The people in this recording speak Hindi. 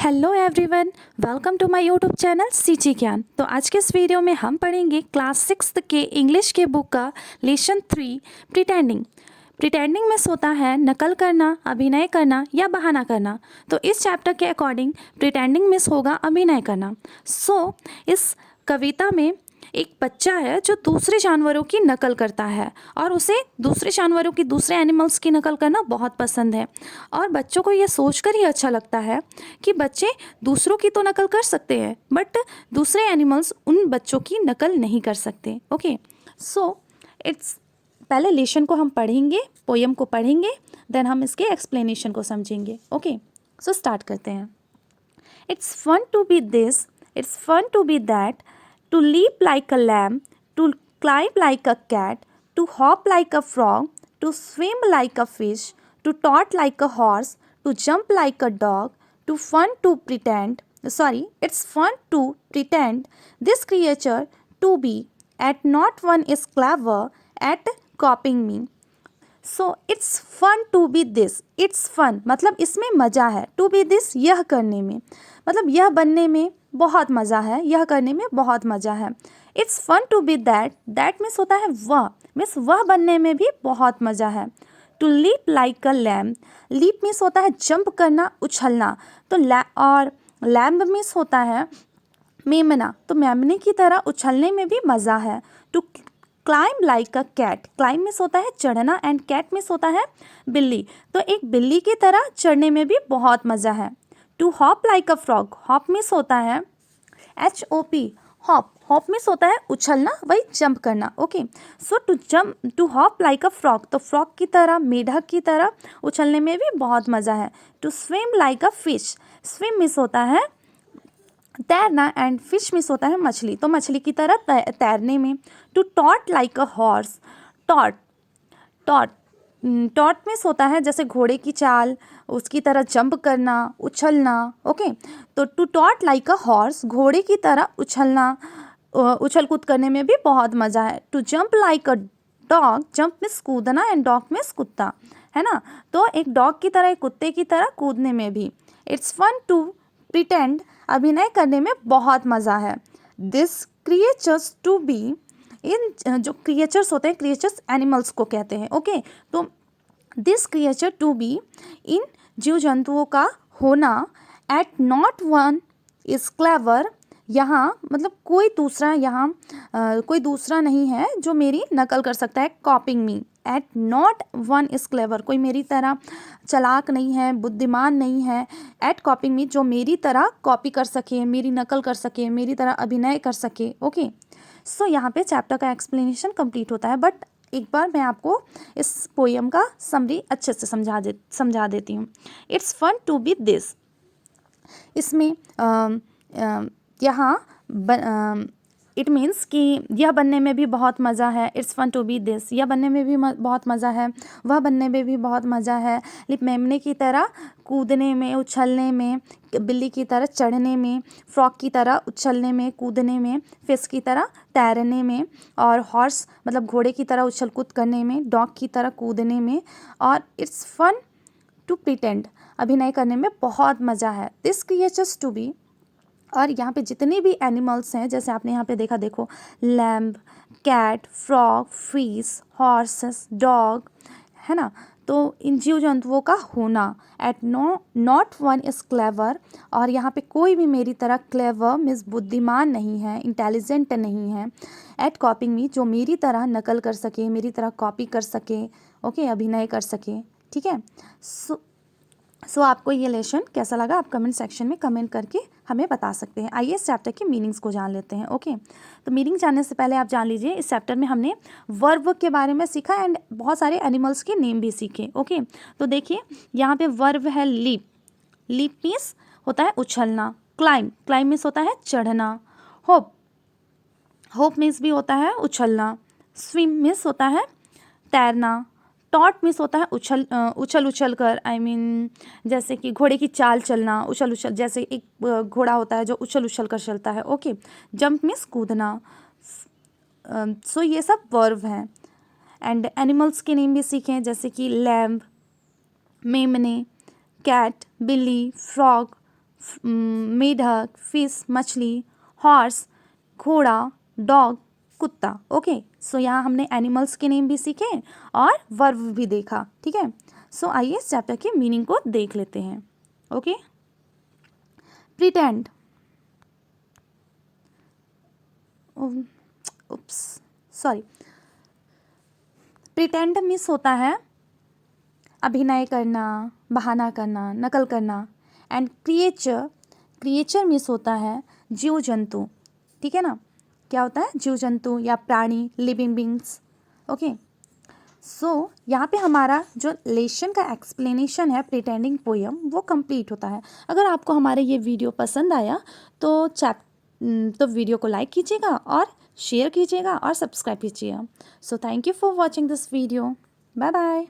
Hello everyone, welcome to my YouTube channel CG Gyan. तो आज के इस वीडियो में हम पढ़ेंगे क्लास 6 के इंग्लिश के बुक का लेसन 3 प्रिटेंडिंग। प्रिटेंडिंग में होता है नकल करना, अभिनय करना या बहाना करना। तो इस चैप्टर के अकॉर्डिंग प्रिटेंडिंग मिस होगा अभिनय करना। इस कविता में एक बच्चा है जो दूसरे जानवरों की नकल करता है और उसे दूसरे जानवरों की, दूसरे एनिमल्स की नकल करना बहुत पसंद है। और बच्चों को ये सोचकर ही अच्छा लगता है कि बच्चे दूसरों की तो नकल कर सकते हैं बट दूसरे एनिमल्स उन बच्चों की नकल नहीं कर सकते। ओके, इट्स पहले लेसन को हम पढ़ेंगे, पोयम को पढ़ेंगे, देन हम इसके एक्सप्लेनेशन को समझेंगे। ओके, स्टार्ट करते हैं। It's fun to be this, it's fun to be that, to leap like a lamb, to climb like a cat, to hop like a frog, to swim like a fish, to trot like a horse, to jump like a dog, it's fun to pretend this creature to be, at not one is clever at copying me. It's fun to be this, it's fun मतलब इसमें मज़ा है, टू बी दिस यह करने में, मतलब यह बनने में बहुत मज़ा है, यह करने में बहुत मज़ा है। It's fun to be that, that means होता है वह, मीन्स वह बनने में भी बहुत मज़ा है। To leap like a lamb, leap means होता है जंप करना, उछलना। और लैम्ब मीन्स होता है मेमना, तो मेमने की तरह उछलने में भी मज़ा है। To climb like a cat, climb means होता है चढ़ना एंड कैट मिस होता है बिल्ली, तो एक बिल्ली की तरह चढ़ने में भी बहुत मज़ा है। To hop like a frog, hop means होता है HOP, हॉप, हॉप मिस होता है उछलना, वही जंप करना। Okay, to hop like a frog, तो फ्रॉग की तरह, मेढक की तरह उछलने में भी बहुत मज़ा है। To swim like a fish, swim means होता है तैरना एंड फिश मिस होता है मछली, तो मछली की तरह तैरने में। टू टॉट like a horse, taught taught taught miss होता है जैसे घोड़े की चाल, उसकी तरह जंप करना, उछलना। ओके, तो टू टॉट लाइक अ हॉर्स, घोड़े की तरह उछलना, उछल कूद करने में भी बहुत मज़ा है। To jump like a dog, jump means कूदना एंड डॉग मिस कुत्ता, है ना, तो एक डॉग की तरह, एक कुत्ते की तरह कूदने में भी। इट्स फन टू प्रिटेंड, अभिनय करने में बहुत मज़ा है। दिस क्रिएचर्स टू बी, इन जो क्रिएचर्स होते हैं, क्रिएचर्स एनिमल्स को कहते हैं। ओके, तो दिस क्रिएचर टू बी, इन जीव जंतुओं का होना, eight not one is clever, यहाँ मतलब कोई दूसरा, यहाँ कोई दूसरा नहीं है जो मेरी नकल कर सकता है। Copying me, at not one is clever, कोई मेरी तरह चालाक नहीं है, बुद्धिमान नहीं है। एट कॉपिंग मी, जो मेरी तरह कॉपी कर सके, मेरी नकल कर सके, मेरी तरह अभिनय कर सके। ओके, यहाँ पे चैप्टर का एक्सप्लेनेशन कंप्लीट होता है, बट एक बार मैं आपको इस पोएम का समरी अच्छे से समझा देती हूँ। It's fun to be this, इसमें यहाँ इट मीन्स कि यह बनने में भी बहुत मज़ा है। It's fun to be this, यह बनने में भी बहुत मज़ा है, वह बनने में भी बहुत मज़ा है। लिप मेमने की तरह कूदने में, उछलने में, बिल्ली की तरह चढ़ने में, फ्रॉक की तरह उछलने में, कूदने में, फिश की तरह तैरने में, और हॉर्स मतलब घोड़े की तरह उछल कूद करने में, डॉग की तरह कूदने में। और इट्स फन टू प्रिटेंड, अभिनय करने में बहुत मज़ा है। दिस क्रिएचर्स टू बी, और यहाँ पे जितने भी एनिमल्स हैं, जैसे आपने यहाँ पे देखा, देखो lamb, cat, frog, fish, horses, dog, है ना, तो इन जीव जंतुओं का होना, एट नॉट वन इज़ क्लेवर, और यहाँ पे कोई भी मेरी तरह क्लेवर मीन्स बुद्धिमान नहीं है, इंटेलिजेंट नहीं है। एट कॉपिंग मी, जो मेरी तरह नकल कर सके, मेरी तरह कॉपी कर सके, ओके, अभिनय कर सके। ठीक है, सो आपको ये लेसन कैसा लगा, आप कमेंट सेक्शन में कमेंट करके हमें बता सकते हैं। आइए इस चैप्टर के मीनिंग्स को जान लेते हैं। ओके, तो मीनिंग जानने से पहले आप जान लीजिए, इस चैप्टर में हमने वर्ब के बारे में सीखा एंड बहुत सारे एनिमल्स के नेम भी सीखे। ओके, तो देखिए यहाँ पे वर्ब है लीप, लीप मीन्स होता है उछलना। क्लाइंब, क्लाइंब मीन्स होता है चढ़ना। होप, होप मीन्स भी होता है उछलना। स्विम मीन्स होता है तैरना। टॉट मिस होता है उछल उछल कर, जैसे कि घोड़े की चाल चलना, उछल उछल, जैसे एक घोड़ा होता है जो उछल उछल कर चलता है। ओके, जंप मिस कूदना। ये सब वर्ब हैं। एंड एनिमल्स के नेम भी सीखें, जैसे कि लैम्ब, मेमने, कैट, बिल्ली, फ्रॉग, मेढक, फिश मछली, हॉर्स घोड़ा, डॉग कुत्ता। ओके, सो यहाँ हमने एनिमल्स के नेम भी सीखे और वर्ब भी देखा। ठीक है, सो आइए इस चैप्टर के मीनिंग को देख लेते हैं। Okay, pretend, oops sorry, pretend means होता है अभिनय करना, बहाना करना, नकल करना। एंड क्रिएचर, क्रिएचर मीन्स होता है जीव जंतु। ठीक है ना, क्या होता है, जीव जंतु या प्राणी, लिविंग बींग्स। ओके, सो यहाँ पे हमारा जो लेसन का एक्सप्लेनेशन है प्रिटेंडिंग पोयम वो कंप्लीट होता है। अगर आपको हमारे ये वीडियो पसंद आया तो तो वीडियो को लाइक कीजिएगा और शेयर कीजिएगा और सब्सक्राइब कीजिएगा। So thank you for watching this video. Bye bye.